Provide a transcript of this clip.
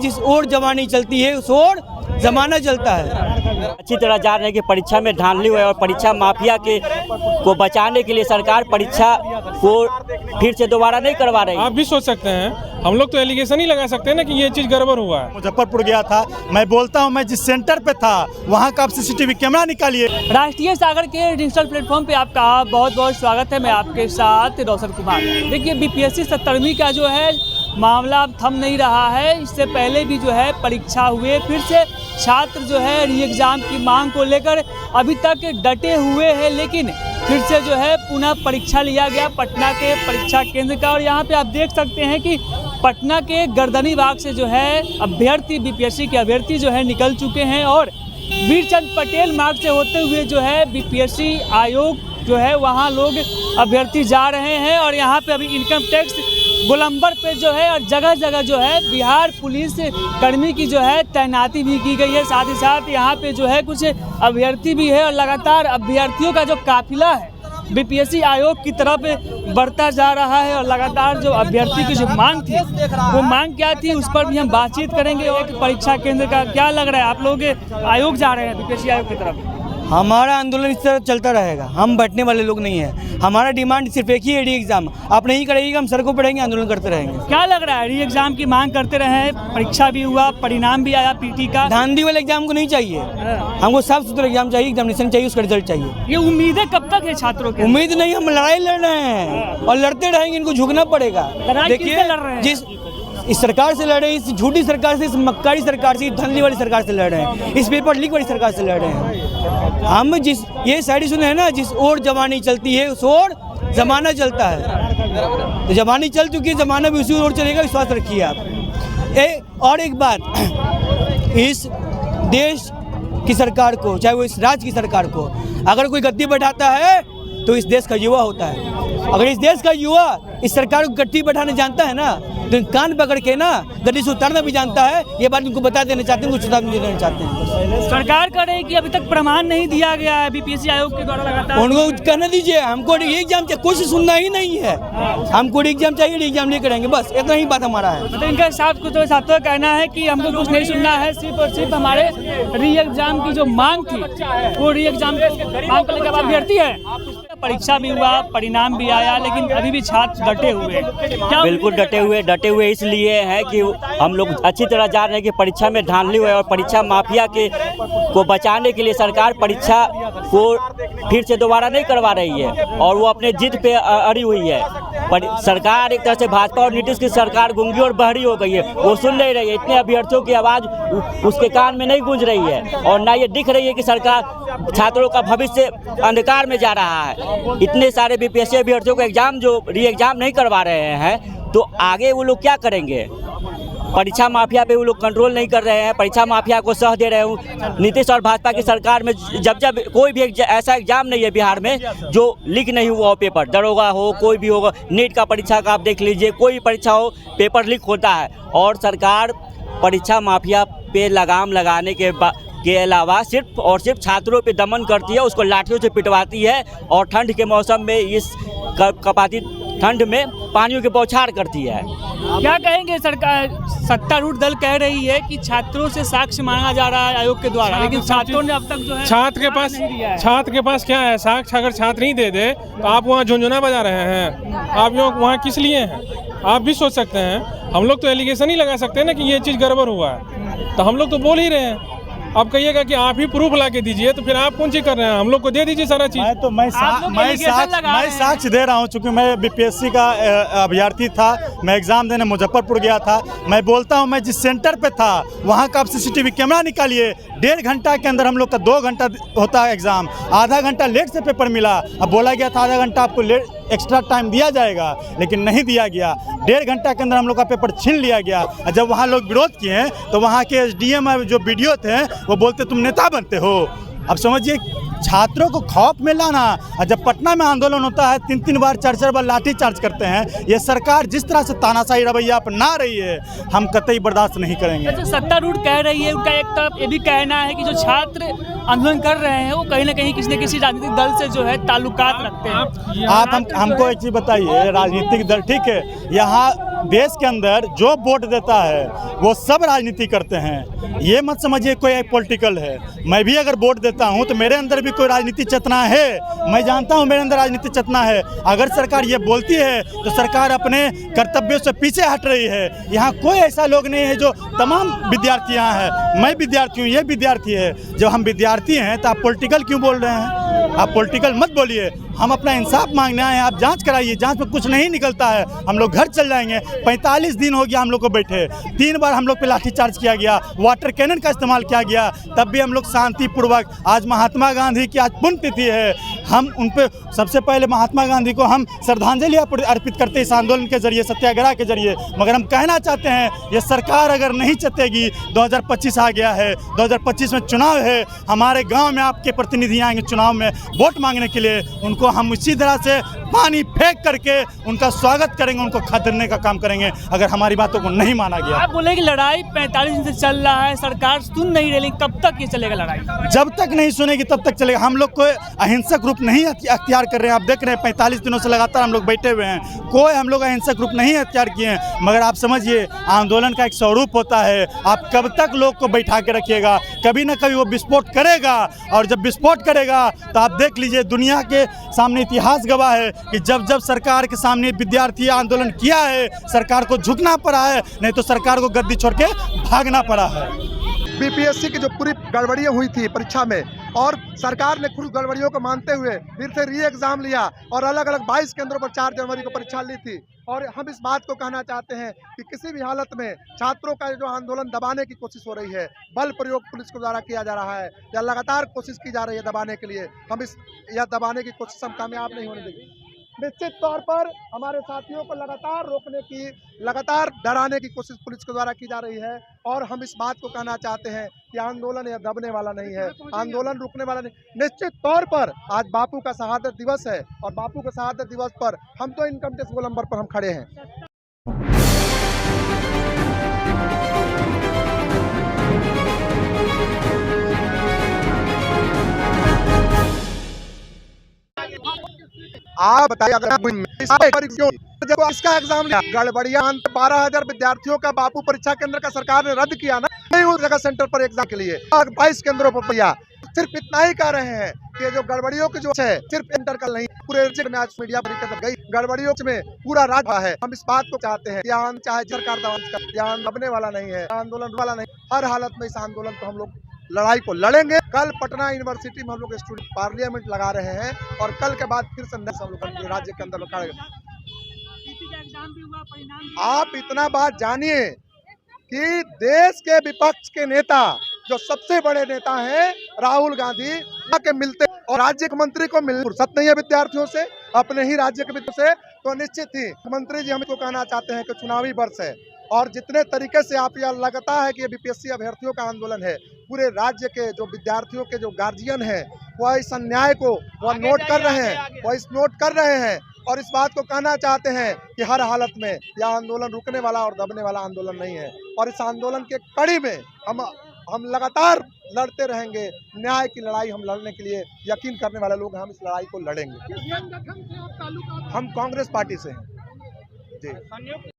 जिस ओर जवानी चलती है उस ओर जमाना चलता है। अच्छी तरह जान रहे हैं कि परीक्षा में धांधली हुई है और परीक्षा माफिया को बचाने के लिए सरकार परीक्षा को फिर से दोबारा नहीं करवा रही। आप भी सोच सकते हैं, हम लोग तो एलिगेशन ही लगा सकते हैं ना कि ये चीज़ गड़बड़ हुआ है। मुजफ्फरपुर गया था, मैं बोलता हूँ, मैं जिस सेंटर पे था वहाँ का आप सीसीटीवी कैमरा निकालिए। राष्ट्रीय सागर के डिजिटल प्लेटफॉर्म पे आपका बहुत बहुत स्वागत है। मैं आपके साथ रोशन कुमार। देखिए, बीपीएससी 70वीं का जो है मामला अब थम नहीं रहा है। इससे पहले भी जो है परीक्षा हुए, फिर से छात्र जो है री एग्ज़ाम की मांग को लेकर अभी तक डटे हुए हैं, लेकिन फिर से जो है पुनः परीक्षा लिया गया पटना के परीक्षा केंद्र का। और यहाँ पे आप देख सकते हैं कि पटना के गर्दनी बाग से जो है अभ्यर्थी, बीपीएससी के अभ्यर्थी जो है निकल चुके हैं और वीरचंद पटेल मार्ग से होते हुए जो है बीपीएससी आयोग जो है वहाँ लोग अभ्यर्थी जा रहे हैं। और यहाँ पे अभी इनकम टैक्स गोलंबर पे जो है और जगह जगह जो है बिहार पुलिस कर्मी की जो है तैनाती भी की गई है। साथ ही साथ यहाँ पे जो है कुछ अभ्यर्थी भी है और लगातार अभ्यर्थियों का जो काफिला है बीपीएससी आयोग की तरफ बढ़ता जा रहा है। और लगातार जो अभ्यर्थी की जो मांग थी वो मांग क्या थी उस पर भी हम बातचीत करेंगे। एक परीक्षा केंद्र का क्या लग रहा है, आप लोग आयोग जा रहे हैं बीपीएससी आयोग की तरफ? हमारा आंदोलन इस तरह चलता रहेगा, हम बैठने वाले लोग नहीं हैं। हमारा डिमांड सिर्फ एक ही है, री एग्ज़ाम। आप नहीं करेंगे हम सड़कों पर रहेंगे, आंदोलन करते रहेंगे। क्या लग रहा है, री एग्ज़ाम की मांग करते रहे, परीक्षा भी हुआ, परिणाम भी आया पीटी का? धांधली वाले एग्जाम को नहीं चाहिए, हमको साफ सुथरा एग्जाम चाहिए, एग्जामिनेशन चाहिए, उसका रिजल्ट चाहिए। ये उम्मीदें कब तक है छात्रों की? उम्मीद नहीं, हम लड़ाई लड़ रहे हैं और लड़ते रहेंगे, इनको झुकना पड़ेगा। देखिए, लड़ रहे हैं जिस इस सरकार से लड़ रहे हैं, इस झूठी सरकार से, इस मक्कारी सरकार से, धंधली वाली सरकार से लड़ रहे हैं, इस पेपर लीक वाली सरकार से लड़ रहे हैं। हम जिस ये शायरी सुने हैं ना, जिस ओर जवानी चलती है उस ओर जमाना चलता है। तो जवानी चल चुकी है, जमाना भी उसी ओर चलेगा, विश्वास रखिए आप। और एक बात, इस देश की सरकार को, चाहे वो इस राज्य की सरकार को, अगर कोई गद्दी बैठाता है तो इस देश का युवा होता है। अगर इस देश का युवा इस सरकार को गद्दी बैठाने जानता है ना, तो कान पकड़ के ना गद्दी से उतारना भी जानता है। ये बात उनको बता देना चाहते हैं, कुछ चेतावनी देना चाहते हैं। सरकार कह रही है कि अभी तक प्रमाण नहीं दिया गया है बीपीएससी आयोग के द्वारा लगातार। उनको कहने दीजिए, हमको एग्जाम चाहिए, कुछ सुनना ही नहीं है। हमको एग्जाम चाहिए, एग्जाम नहीं करेंगे, बस इतना ही बात हमारा है। मतलब इनका साफ का कहना है कि हमको कुछ नहीं सुनना है, सिर्फ और सिर्फ हमारे री एग्जाम की जो मांग थी वो री एग्जाम मांग को लेकर अभ्यर्थी है। परीक्षा भी हुआ, परिणाम भी आया, लेकिन अभी भी छात्र डटे हुए हैं। बिल्कुल डटे हुए इसलिए हैं कि हम लोग अच्छी तरह जान रहे हैं कि परीक्षा में धांधली हुई है और परीक्षा माफिया को बचाने के लिए सरकार परीक्षा को फिर से दोबारा नहीं करवा रही है और वो अपने जिद पे अड़ी हुई है। सरकार एक तरह से भाजपा और नीतीश की सरकार गूंगी और बहरी हो गई है, वो सुन नहीं रही है। इतने अभ्यर्थियों की आवाज़ उसके कान में नहीं गूंज रही है और ना ये दिख रही है कि सरकार छात्रों का भविष्य अंधकार में जा रहा है। इतने सारे बीपीएससी अभ्यर्थियों का एग्जाम जो री एग्जाम नहीं करवा रहे हैं, तो आगे वो लोग क्या करेंगे? परीक्षा माफिया पे वो लोग कंट्रोल नहीं कर रहे हैं, परीक्षा माफिया को सह दे रहे हैं। नीतीश और भाजपा की सरकार में जब कोई भी ऐसा एग्जाम नहीं है बिहार में जो लीक नहीं हुआ हो, पेपर दरोगा हो, कोई भी होगा, नीट का परीक्षा का आप देख लीजिए, कोई भी परीक्षा हो पेपर लीक होता है। और सरकार परीक्षा माफिया पे लगाम लगाने के अलावा सिर्फ और सिर्फ छात्रों पे दमन करती है, उसको लाठियों से पिटवाती है और ठंड के मौसम में इस कपाती ठंड में पानियों की बौछार करती है। क्या कहेंगे? सरकार सत्तारूढ़ दल कह रही है कि छात्रों से साक्ष्य मांगा जा रहा है आयोग के द्वारा, लेकिन छात्रों ने अब तक जो है छात्र के पास क्या है साक्ष्य? अगर छात्र नहीं दे दे तो आप वहाँ झुंझुना बजा रहे हैं। आप वहाँ किस लिए हैं? आप भी सोच सकते हैं, हम लोग तो एलिगेशन ही लगा सकते हैं ना कि ये चीज़ गड़बड़ हुआ है, तो हम लोग तो बोल ही रहे हैं। आप कहिएगा कि आप ही प्रूफ ला के दीजिए, तो फिर आप कौन चीज कर रहे हैं? हम लोग को दे दीजिए सारा चीज। मैं साक्ष्य दे रहा हूं, चूंकि मैं बीपीएससी का अभ्यर्थी था, मैं एग्जाम देने मुजफ्फरपुर गया था। मैं बोलता हूं, मैं जिस सेंटर पे था वहां का आप सीसीटीवी कैमरा निकालिए। 1.5 घंटा के अंदर हम लोग का 2 घंटा होता है एग्जाम, आधा घंटा लेट से पेपर मिला। अब बोला गया था आधा घंटा आपको एक्स्ट्रा टाइम दिया जाएगा, लेकिन नहीं दिया गया। 1.5 घंटा के अंदर हम लोग का पेपर छीन लिया गया। और जब वहाँ लोग विरोध किए तो वहाँ के एसडीएम जो वीडियो थे वो बोलते तुम नेता बनते हो। अब समझिए, छात्रों को खौफ में लाना। और जब पटना में आंदोलन होता है 3-3 बार 4-4 बार लाठी चार्ज करते हैं। ये सरकार जिस तरह से तानाशाही रवैया अपना रही है, हम कतई बर्दाश्त नहीं करेंगे। अच्छा, सत्तारूढ़ कह रही है, उनका एक तरफ ये भी कहना है कि जो छात्र आंदोलन कर रहे हैं वो कहीं ना कहीं किसी न किसी राजनीतिक दल से जो है ताल्लुकात रखते हैं। आप हमको एक चीज़ बताइए, राजनीतिक दल ठीक है, यहाँ देश के अंदर जो वोट देता है वो सब राजनीति करते हैं। ये मत समझिए कोई पॉलिटिकल है। मैं भी अगर वोट देता हूँ तो मेरे अंदर भी कोई राजनीति चेतना है। मैं जानता हूँ मेरे अंदर राजनीति चेतना है। अगर सरकार ये बोलती है तो सरकार अपने कर्तव्यों से पीछे हट रही है। यहाँ कोई ऐसा लोग नहीं है जो तमाम विद्यार्थी यहाँ है। मैं विद्यार्थी हूँ, ये विद्यार्थी है। जब हम विद्यार्थी हैं तो आप पॉलिटिकल क्यों बोल रहे हैं? आप पॉलिटिकल मत बोलिए। हम अपना इंसाफ मांगने आए हैं। आप जांच कराइए, जांच में कुछ नहीं निकलता है हम लोग घर चल जाएंगे। 45 दिन हो गया हम लोग को बैठे। 3 बार हम लोग पे लाठीचार्ज किया गया, वाटर कैनन का इस्तेमाल किया गया, तब भी हम लोग शांतिपूर्वक। आज महात्मा गांधी की आज पुण्यतिथि है, हम उन पे सबसे पहले महात्मा गांधी को हम श्रद्धांजलि अर्पित करते हैं इस आंदोलन के जरिए, सत्याग्रह के जरिए। मगर हम कहना चाहते हैं ये सरकार अगर नहीं चतेगी, 2025 आ गया है, 2025 में चुनाव है। हमारे गाँव में आपके प्रतिनिधि आएंगे चुनाव में वोट मांगने के लिए। उनको हम इसी तरह से पानी फेंक करके उनका स्वागत करेंगे, उनको खदेड़ने का काम करेंगे अगर हमारी बातों को नहीं माना गया। आप बोले कि लड़ाई 45 दिन से चल रहा है, सरकार सुन नहीं रही, कब तक ये चलेगा लड़ाई? जब तक नहीं सुनेगी तब तक चलेगा। हम लोग कोई अहिंसक रूप नहीं अख्तियार कर रहे हैं। आप देख रहे हैं 45 दिनों से लगातार हम लोग बैठे हुए हैं, कोई हम लोग अहिंसक रूप नहीं अख्तियार किए हैं। मगर आप समझिए आंदोलन का एक स्वरूप होता है। आप कब तक लोग को बैठा के रखिएगा? कभी ना कभी वो विस्फोट करेगा, और जब विस्फोट करेगा तो आप देख लीजिए दुनिया के सामने इतिहास गवाह है कि जब जब सरकार के सामने विद्यार्थी आंदोलन किया है सरकार को झुकना पड़ा है, नहीं तो सरकार को गद्दी छोड़ के भागना पड़ा है। बीपीएससी की जो पूरी गड़बड़ियाँ हुई थी परीक्षा में, और सरकार ने खुद गड़बड़ियों को मानते हुए फिर से री एग्जाम लिया और अलग अलग 22 केंद्रों पर 4 जनवरी को परीक्षा ली थी। और हम इस बात को कहना चाहते हैं कि किसी भी हालत में छात्रों का जो आंदोलन दबाने की कोशिश हो रही है, बल प्रयोग पुलिस के द्वारा किया जा रहा है या लगातार कोशिश की जा रही है दबाने के लिए, हम इस यह दबाने की कोशिश हम कामयाब नहीं होने देंगे। निश्चित तौर पर हमारे साथियों को लगातार रोकने की, लगातार डराने की कोशिश पुलिस के द्वारा की जा रही है। और हम इस बात को कहना चाहते हैं कि आंदोलन यह दबने वाला नहीं है, आंदोलन रुकने वाला नहीं। निश्चित तौर पर आज बापू का शहादत दिवस है और बापू के शहादत दिवस पर हम तो इनकम टैक्स गोलंबर पर हम खड़े हैं। आप बताइए अगर जब इसका एग्जाम लिया गड़बड़िया 12,000 विद्यार्थियों का बापू परीक्षा केंद्र का सरकार ने रद्द किया ना, नहीं उस जगह सेंटर पर एग्जाम के लिए 22 केंद्रों पर किया। सिर्फ इतना ही कह रहे हैं कि जो गड़बड़ियों की जो है सिर्फ इंटर का नहीं, पूरे राज्य में आज मीडिया पर गई गड़बड़ियों में पूरा राज्य है। हम इस बात को चाहते हैं कि चाहे सरकार दबने वाला नहीं है, आंदोलन वाला नहीं। हर हालत में इस आंदोलन को हम लोग लड़ाई को लड़ेंगे। कल पटना यूनिवर्सिटी में हम लोग स्टूडेंट पार्लियामेंट लगा रहे हैं और कल के बाद फिर संदेश हम लोग राज्य के अंदर लड़ेंगे। आप इतना बात जानिए कि देश के विपक्ष के नेता जो सबसे बड़े नेता हैं राहुल गांधी के मिलते और राज्य के मंत्री को मिल फुर्सत नहीं है विद्यार्थियों से, अपने ही राज्य के विद्यार्थियों से, तो निश्चित ही मंत्री जी हमको कहना चाहते हैं कि चुनावी वर्ष है और जितने तरीके से आप यह लगता है कि ये बीपीएससी अभ्यर्थियों का आंदोलन है, पूरे राज्य के जो विद्यार्थियों के जो गार्जियन हैं वह इस अन्याय को वह नोट कर रहे हैं, और इस बात को कहना चाहते हैं कि हर हालत में यह आंदोलन रुकने वाला और दबने वाला आंदोलन नहीं है। और इस आंदोलन के कड़ी में हम लगातार लड़ते रहेंगे। न्याय की लड़ाई हम लड़ने के लिए यकीन करने वाले लोग, हम इस लड़ाई को लड़ेंगे। हम कांग्रेस पार्टी से हैं जी।